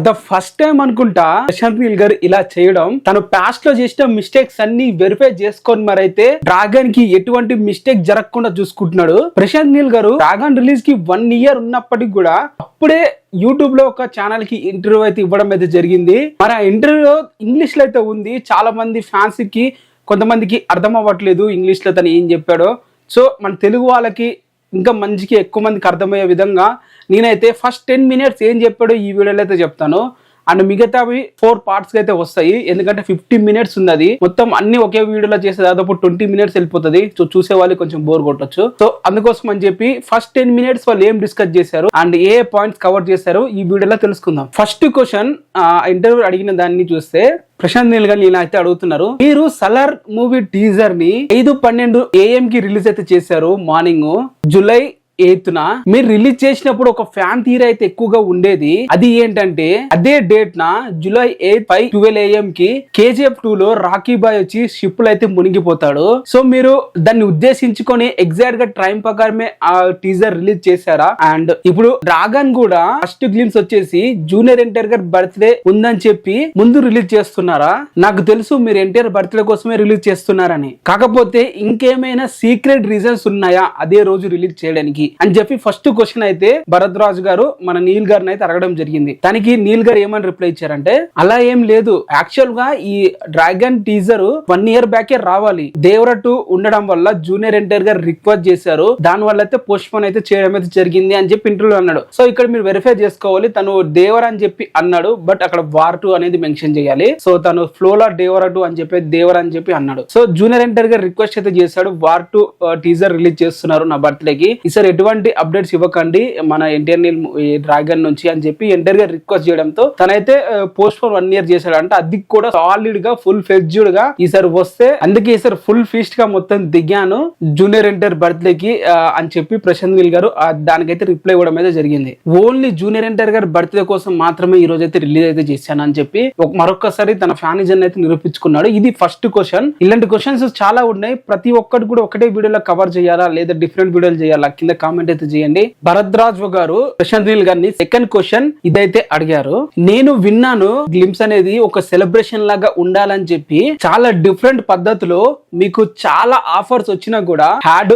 For the first time అనుకుంటా ప్రశాంత్ నీల్ గారు ఇలా చేయడం, తను పాస్ట్ లో చేసిన మిస్టేక్స్ అన్ని వెరిఫై చేసుకొని మరైతే డ్రాగన్ కి ఎటువంటి మిస్టేక్ జరగకుండా చూసుకుంటున్నాడు. ప్రశాంత్ నీల్ గారు డ్రాగన్ రిలీజ్ కి 1 year ఉన్నప్పటికి కూడా అప్పుడే యూట్యూబ్ లో ఒక ఛానల్ కి ఇంటర్వ్యూ అయితే ఇవ్వడం అయితే జరిగింది. మరి ఆ ఇంటర్వ్యూ ఇంగ్లీష్ లో అయితే ఉంది. చాలా మంది ఫ్యాన్స్ కి కొంతమందికి అర్థం అవ్వట్లేదు ఇంగ్లీష్ లో తను ఏం చెప్పాడో. సో మన తెలుగు వాళ్ళకి ఇంకా మంచికి ఎక్కువ మందికి అర్థమయ్యే విధంగా నేనైతే ఫస్ట్ 10 minutes ఏం చెప్పాడో ఈ వీడియోలో అయితే చెప్తాను. అండ్ మిగతావి 4 parts అయితే వస్తాయి. ఎందుకంటే 50 minutes ఉంది. అది మొత్తం అన్ని ఒకే వీడియోలో చేస్తే దాదాపు 20 minutes వెళ్ళిపోతుంది. సో చూసే వాళ్ళు కొంచెం బోర్ కొట్టొచ్చు. సో అందుకోసం అని చెప్పి ఫస్ట్ 10 minutes వాళ్ళు ఏం డిస్కస్ చేశారు అండ్ ఏ పాయింట్స్ కవర్ చేశారు ఈ వీడియోలో తెలుసుకుందాం. ఫస్ట్ క్వశ్చన్, ఇంటర్వ్యూ అడిగిన దాన్ని చూస్తే ప్రశాంత్ నీల్ గారు నేను అయితే అడుగుతున్నారు, మీరు సలార్ మూవీ టీజర్ ని 5:12 AM కి రిలీజ్ అయితే చేశారు. మార్నింగ్ July 8th మీరు రిలీజ్ చేసినప్పుడు ఒక ఫ్యాన్ థియరీ అయితే ఎక్కువగా ఉండేది. అది ఏంటంటే అదే డేట్ July 8 12 AM కి KGF 2 లో రాకీ బాయ్ వచ్చి షిప్ లో అయితే మునిగిపోతాడు. సో మీరు దాన్ని ఉద్దేశించుకొని ఎగ్జాక్ట్ గా టైం ప్రకారమే ఆ టీజర్ రిలీజ్ చేశారా? అండ్ ఇప్పుడు డ్రాగన్ కూడా ఫస్ట్ గ్లిమ్స్ వచ్చేసి జూనియర్ ఎన్టీఆర్ గారి బర్త్డే ఉందని చెప్పి ముందు రిలీజ్ చేస్తున్నారా? నాకు తెలుసు మీరు ఎన్టీఆర్ బర్త్డే కోసమే రిలీజ్ చేస్తున్నారని. కాకపోతే ఇంకేమైనా సీక్రెట్ రీజన్స్ ఉన్నాయా అదే రోజు రిలీజ్ చేయడానికి అని చెప్పి ఫస్ట్ క్వశ్చన్ అయితే భరత్ రాజ్ గారు మన నీల్ గారిని అయితే అడగడం జరిగింది. దానికి నీల్ గారు ఏమని రిప్లై ఇచ్చారంటే, అలా ఏం లేదు, యాక్చువల్ గా ఈ డ్రాగన్ టీజర్ 1 year బ్యాకే రావాలి. దేవరా 2 ఉండడం వల్ల జూనియర్ ఎన్టీఆర్ గారు రిక్వెస్ట్ చేశారు, దాని వల్ల అయితే పోస్ట్ పోన్ అయితే చేయడం అయితే జరిగింది అని చెప్పి ఇంటర్వ్యూ అన్నాడు. సో ఇక్కడ మీరు వెరిఫై చేసుకోవాలి, తను దేవరా అని చెప్పి అన్నాడు, బట్ అక్కడ వార్ 2 అనేది మెన్షన్ చేయాలి. సో తను ఫ్లోలా దేవరా 2 అని చెప్పి దేవరా అని చెప్పి అన్నాడు. సో జూనియర్ ఎన్టీఆర్ గారు రిక్వెస్ట్ అయితే చేశాడు, వార్ 2 టీజర్ రిలీజ్ చేస్తున్నారు నా బర్త్డే కి, ఈసారి ఎటువంటి అప్డేట్స్ ఇవ్వకండి మన ఎన్టీఆర్ డ్రాగన్ నుంచి అని చెప్పి ఎన్టీఆర్ గారు రిక్వెస్ట్ చేయడంతో తనైతే పోస్ట్ పోన్ 1 year చేశాడు. అంటే అది కూడా సాలిడ్ గా ఫుల్ ఫ్లెడ్జ్డ్ గా ఈసారి వస్తే, అందుకే ఈసారి ఫుల్ ఫీస్ట్ గా మొత్తం దిగాను జూనియర్ ఎన్టీఆర్ బర్త్డే కి అని చెప్పి ప్రశాంత్ నీల్ గారు దానికైతే రిప్లై ఇవ్వడం అయితే జరిగింది. ఓన్లీ జూనియర్ ఎన్టీఆర్ గారి బర్త్డే కోసం మాత్రమే ఈ రోజు అయితే రిలీజ్ అయితే చేశాను అని చెప్పి మరొకసారి తన ఫ్యానిజన్ అయితే నిరూపించుకున్నాడు. ఇది ఫస్ట్ క్వశ్చన్. ఇలాంటి క్వశ్చన్స్ చాలా ఉన్నాయి. ప్రతి ఒక్కటి కూడా ఒకటే వీడియోలో కవర్ చేయాలా లేదా డిఫరెంట్ వీడియోలు చేయాలా కింద కామెంట్ అయితే చేయండి. భరద్వాజ్ గారు ప్రశాంత్ నీల్ గారిని సెకండ్ క్వశ్చన్ ఇదైతే అడిగారు. నేను విన్నాను గ్లిమ్స్ అనేది ఒక సెలబ్రేషన్ లాగా ఉండాలని చెప్పి చాలా డిఫరెంట్ పద్ధతిలో మీకు చాలా ఆఫర్స్ వచ్చినా కూడా హ్యాడ్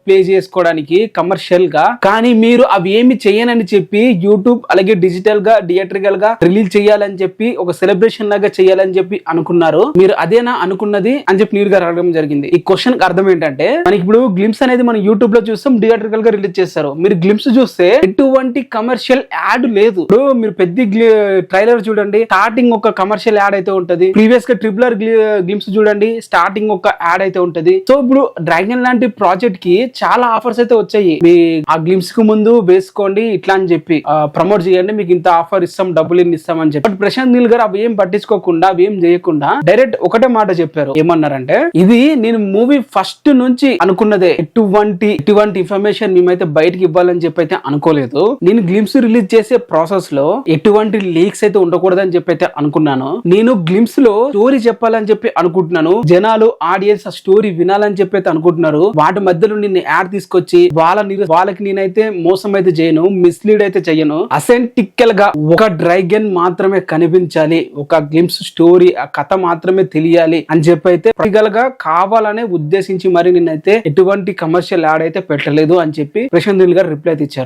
ప్లే చేసుకోవడానికి కమర్షియల్ గా, కానీ మీరు అవి ఏమి చేయనని చెప్పి యూట్యూబ్ అలాగే డిజిటల్ గా థియేట్రికల్ గా రిలీజ్ చేయాలని చెప్పి ఒక సెలబ్రేషన్ లాగా చేయాలని చెప్పి అనుకున్నారు. మీరు అదేనా అనుకున్నది అని చెప్పి నీల్ గారు అడగడం జరిగింది. ఈ క్వశ్చన్ అర్థం ఏంటంటే, మనకి ఇప్పుడు గ్లిమ్స్ అనేది మనం యూట్యూబ్ లో చూస్తాం, థియేట్రికల్ గా రిలీజ్ చేస్తారు. మీరు గ్లిమ్స్ చూస్తే ఎటువంటి కమర్షియల్ యాడ్ లేదు. ఇప్పుడు మీరు పెద్ద ట్రైలర్ చూడండి, స్టార్టింగ్ ఒక కమర్షియల్ యాడ్ అయితే ఉంటది. ప్రీవియస్ గా ట్రిపులర్ గ్లిమ్స్ చూడండి, స్టార్టింగ్ ఒక యాడ్ అయితే ఉంటది. సో ఇప్పుడు డ్రాగన్ లాంటి ప్రాజెక్ట్ కి చాలా ఆఫర్స్ అయితే వచ్చాయి. మీ ఆ గ్లిమ్స్ కు ముందు వేసుకోండి ఇట్లా అని చెప్పి ప్రమోట్ చేయండి, మీకు ఇంత ఆఫర్ ఇస్తాం, డబ్బులు ఇస్తాం అని చెప్పి. బట్ ప్రశాంత్ నీల్ గారు అవి ఏం పట్టించుకోకుండా అవి ఏం చేయకుండా డైరెక్ట్ ఒకటే మాట చెప్పారు. ఏమన్నారంటే, ఇది నేను మూవీ ఫస్ట్ నుంచి అనుకున్నదే, ఎటువంటి ఇన్ఫర్మేషన్ మేమైతే బయటకి ఇవ్వాలని చెప్పి అయితే అనుకోలేదు. నేను గ్లిమ్స్ రిలీజ్ చేసే ప్రాసెస్ లో ఎటువంటి లీక్స్ అయితే ఉండకూడదని చెప్పి అయితే అనుకున్నాను. నేను గ్లిమ్స్ లో స్టోరీ చెప్పాలని చెప్పి అనుకుంటున్నాను. జనాలు ఆడియన్స్ ఆ స్టోరీ వినాలని చెప్పి అయితే అనుకుంటున్నారు. వాటి మధ్యలో నిన్ను యాడ్ తీసుకొచ్చి వాళ్ళకి నేనైతే మోసం అయితే చేయను, మిస్లీడ్ అయితే చేయను. అసెంటికల్ గా ఒక డ్రాగన్ మాత్రమే కనిపించాలి, ఒక గ్లిమ్స్ స్టోరీ ఆ కథ మాత్రమే తెలియాలి అని చెప్పి అయితే ప్రాక్టికల్ గా కావాలనే ఉద్దేశించి మరి నేనైతే ఎటువంటి కమర్షియల్ యాడ్ అయితే పెట్టలేదు అని చెప్పి ప్రశాంత్ నీల్ గారు రిప్లై ఇచ్చారు.